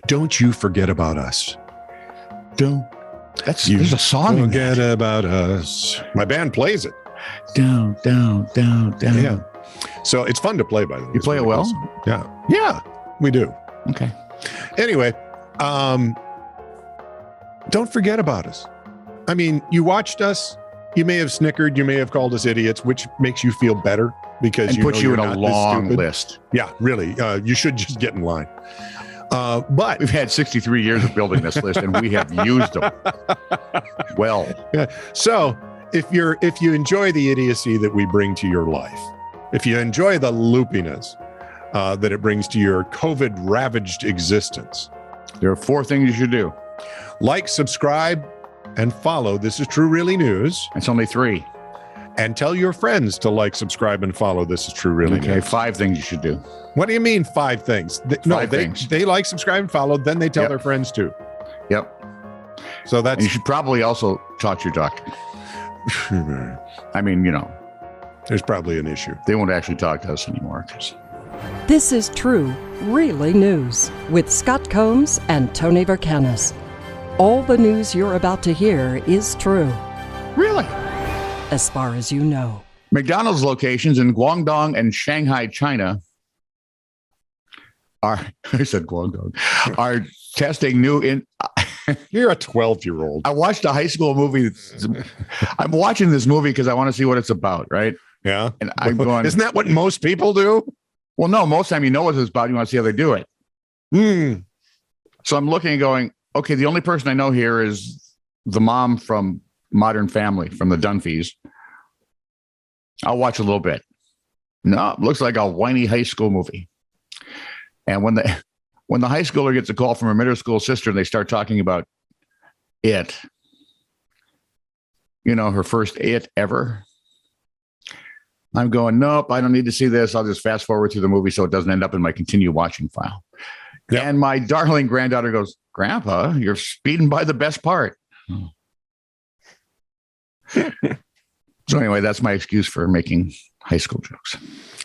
Don't you forget about us. Don't. There's a song in Forget that. about us. My band plays it. Down, down, down, down. Yeah. So it's fun to play, by the way. You play it well? Yeah. Yeah, we do. Okay. Anyway, don't forget about us. I mean, you watched us. You may have snickered. You may have called us idiots, which makes you feel better because And you put know you you're in a not this long stupid. list. Yeah, really. You should just get in line. But We've had 63 years of building this list, and we have used them well. so if you enjoy the idiocy that we bring to your life, if you enjoy the loopiness that it brings to your COVID-ravaged existence, There are 4 things you should do. like, subscribe, and follow This Is True Really News. It's only 3. And tell your friends to like, subscribe, and follow This Is True Really Okay, News. 5 things you should do. What do you mean 5 things? Five things. They like, subscribe, and follow. Then they tell Yep. their friends too. Yep. So And that's you should probably also talk to your duck. I mean, there's probably an issue. they won't actually talk to us anymore. This is True, Really News with Scott Combs and Tony Vercanis. All the news you're about to hear is true, Really? as far as you know. McDonald's locations in Guangdong and Shanghai, China are testing new You're a 12-year-old. I watched a high school movie. I'm watching this movie because I want to see what it's about, right? Yeah. And I'm going, Isn't that what most people do? well, no, most time you know what it's about. You want to see how they do it. So I'm looking and going, okay, the only person I know here is the mom from Modern Family, from the Dunphys. I'll watch a little bit. No, it looks like a whiny high school movie. And when the high schooler gets a call from her middle school sister and they start talking about it, her first it ever, I'm going, nope, I don't need to see this. I'll just fast forward through the movie so it doesn't end up in my continue watching file. Yep. And my darling granddaughter goes, Grandpa, you're speeding by the best part. So anyway, that's my excuse for making high school jokes.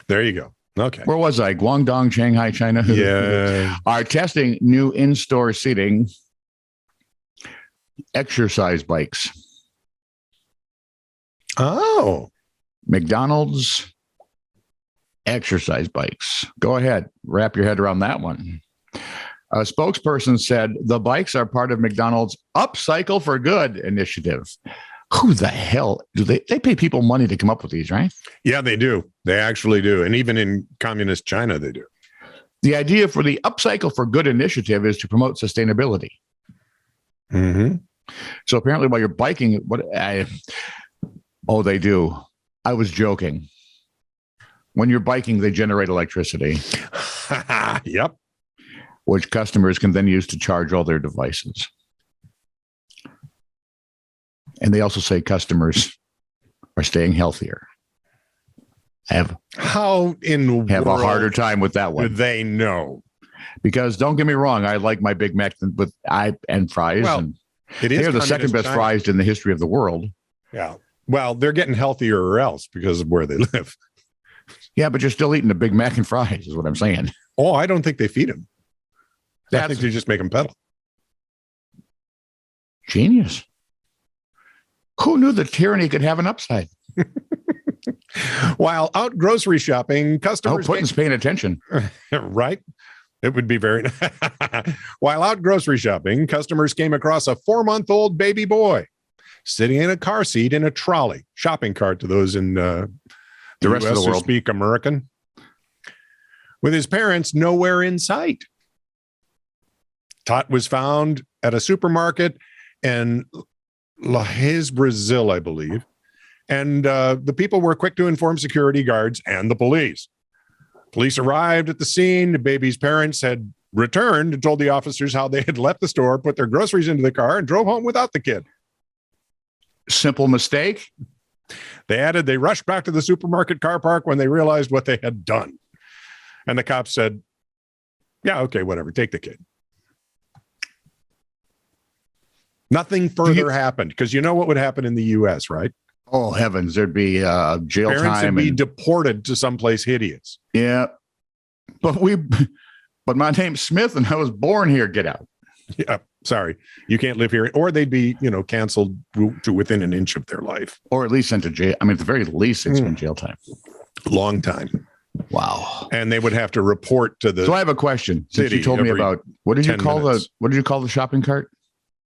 There you go. Okay. Where was I? Guangdong, Shanghai, China. Yeah. Are testing new in-store seating, exercise bikes. Oh. McDonald's exercise bikes. Go ahead. Wrap your head around that one. A spokesperson said the bikes are part of McDonald's Upcycle for Good initiative. Who the hell do they pay people money to come up with these, right? Yeah, they do. They actually do. And even in communist China, they do. The idea for the Upcycle for Good initiative is to promote sustainability. Mm-hmm. So apparently while you're biking, they do. I was joking. When you're biking, they generate electricity. Yep. Which customers can then use to charge all their devices. And they also say customers are staying healthier. Have a harder time with that one. Do they know? Because don't get me wrong, I like my Big Mac with and fries. Well, and it is they are the second best fries in the history of the world. Yeah. Well, they're getting healthier or else because of where they live. Yeah, but you're still eating a Big Mac and fries is what I'm saying. Oh, I don't think they feed them. I think they just make them pedal. Genius. Who knew that tyranny could have an upside? While out grocery shopping, customers... Putin's paying attention. Right? It would be very... While out grocery shopping, customers came across a 4-month-old baby boy sitting in a car seat in a trolley, shopping cart to those in the rest of the world who speak American, with his parents nowhere in sight. Tot was found at a supermarket in Lajes, Brazil, I believe. And the people were quick to inform security guards and the police. Police arrived at the scene. The baby's parents had returned and told the officers how they had left the store, put their groceries into the car, and drove home without the kid. Simple mistake. They added they rushed back to the supermarket car park when they realized what they had done. And the cops said, yeah, okay, whatever, take the kid. Nothing further happened, because you know what would happen in the U.S., right? Oh, heavens, there'd be jail Parents time. Would be deported to someplace hideous. Yeah. But but my name's Smith and I was born here. Get out. Yeah, sorry, you can't live here, or they'd be, canceled to within an inch of their life, Or at least sent to jail. I mean, at the very least, it's been jail time. long time, Wow. and they would have to report to the So I have a question. Since you city told me every about what did you 10 call minutes. the shopping cart?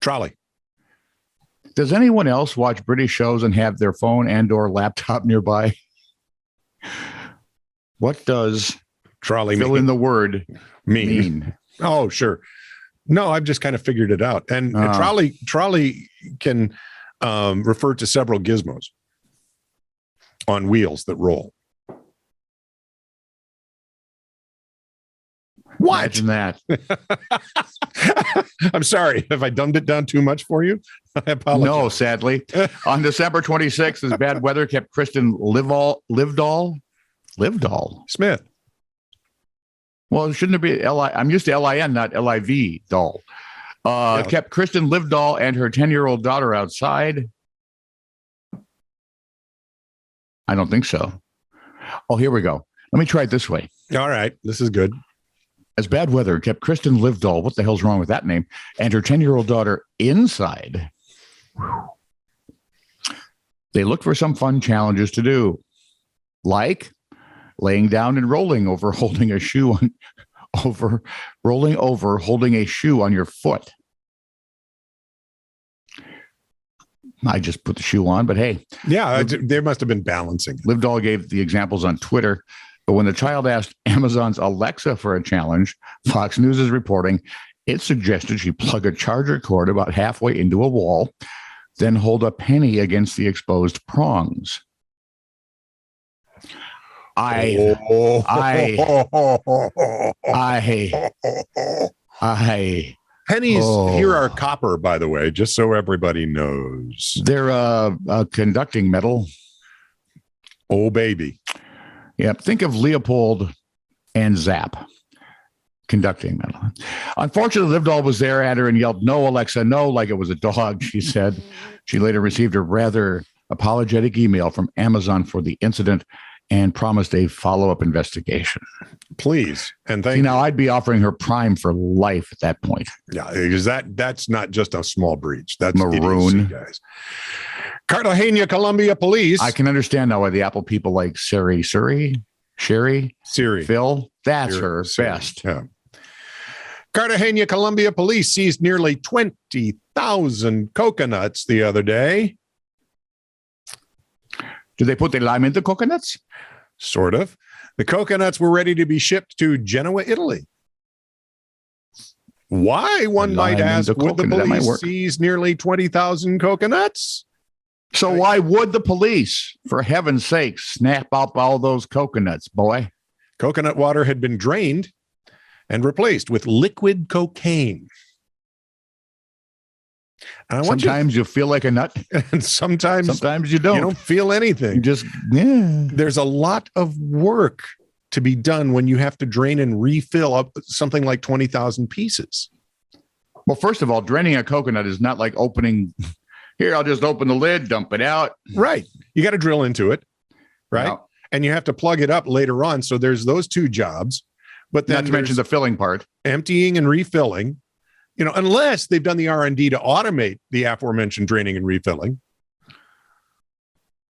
trolley. Does anyone else watch British shows and have their phone and/or laptop nearby? What does Trolley fill in the word mean? Oh, sure. No, I've just kind of figured it out. And trolley can refer to several gizmos on wheels that roll. What? Imagine that. I'm sorry. Have I dumbed it down too much for you? I apologize. No, sadly. On December 26th, as bad weather kept Kristen Livedall? Smith. Well, shouldn't it be L-I? I'm used to L-I-N, not L-I-V, doll. Kept Kristen Livedall and her 10-year-old daughter outside. I don't think so. Oh, here we go. Let me try it this way. All right. This is good. As bad weather kept Kristen Livedall, what the hell's wrong with that name, and her 10-year-old daughter inside, they looked for some fun challenges to do, like laying down and rolling over holding a shoe on holding a shoe on your foot. I just put the shoe on, but hey. Yeah, there must have been balancing. Livedall gave the examples on Twitter, but when the child asked Amazon's Alexa for a challenge, Fox News is reporting it suggested she plug a charger cord about halfway into a wall, then hold a penny against the exposed prongs. Pennies here are copper, by the way, just so everybody knows. They're a conducting metal. Oh, baby. Yep. Think of Leopold and Zap. Conducting metal. Unfortunately, Livedall was there at her and yelled, "No, Alexa, no," like it was a dog, she said. She later received a rather apologetic email from Amazon for the incident and promised a follow-up investigation. Please. And thank you. Now, I'd be offering her Prime for life at that point. Yeah, because that's not just a small breach. That's Maroon. idiocy, guys. Cartagena, Colombia police. I can understand now why the Apple people like Siri, Phil. That's Siri, her Siri. best. Yeah. Cartagena, Colombia police seized nearly 20,000 coconuts the other day. Do they put the lime into coconuts? Sort of. The coconuts were ready to be shipped to Genoa, Italy. Why, one might ask, would the police seize nearly 20,000 coconuts? So why would the police, for heaven's sake, snap up all those coconuts, boy? Coconut water had been drained and replaced with liquid cocaine. And sometimes you feel like a nut, and sometimes you don't. You don't feel anything. You just, yeah. There's a lot of work to be done when you have to drain and refill up something like 20,000 pieces. Well, first of all, draining a coconut is not like opening. Here, I'll just open the lid, dump it out. Right. You got to drill into it. Right. Yeah. And you have to plug it up later on. So there's those two jobs. But then not to mention the filling part. Emptying and refilling. Unless they've done the R&D to automate the aforementioned draining and refilling,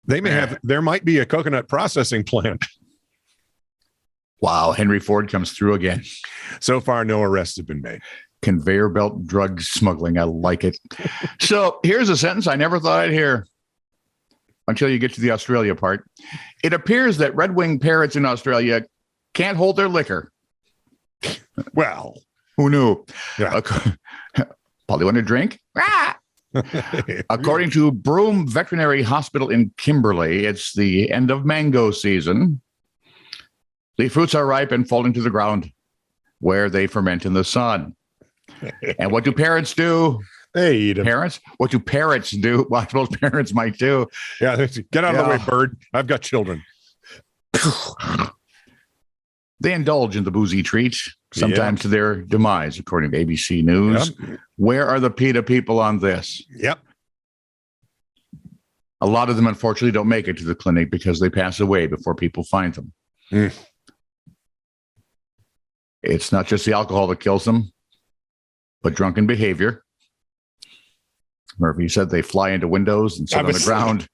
there might be a coconut processing plant. Wow. Henry Ford comes through again. So far, no arrests have been made. Conveyor belt drug smuggling. I like it. So here's a sentence I never thought I'd hear until you get to the Australia part. It appears that red-winged parrots in Australia can't hold their liquor. Well, who knew? Yeah. Probably want to drink. According to Broome Veterinary Hospital in Kimberley, it's the end of mango season. The fruits are ripe and falling to the ground where they ferment in the sun. And what do parrots do? They eat them. Parents? What do parrots do? Well, I suppose parents might too. Yeah, get out of the way, bird. I've got children. They indulge in the boozy treat, sometimes to their demise, according to ABC News. Yep. Where are the PETA people on this? Yep. A lot of them, unfortunately, don't make it to the clinic because they pass away before people find them. It's not just the alcohol that kills them, but drunken behavior. Murphy said they fly into windows and sit on the ground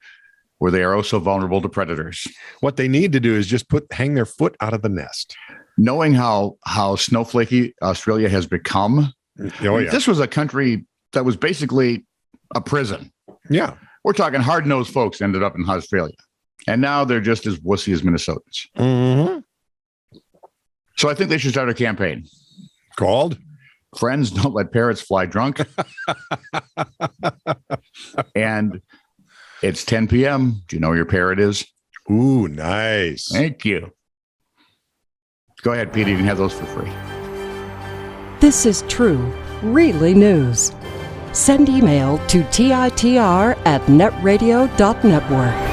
where they are also vulnerable to predators. What they need to do is just hang their foot out of the nest. Knowing how snowflakey Australia has become, this was a country that was basically a prison. Yeah. We're talking hard-nosed folks ended up in Australia. And now they're just as wussy as Minnesotans. Mm-hmm. So I think they should start a campaign. Called? Friends Don't Let Parrots Fly Drunk. And it's 10 p.m. Do you know where your parrot is? Ooh, nice. Thank you. Go ahead, Peter. You can have those for free. This is true, really news. Send email to TiTR@netradio.network.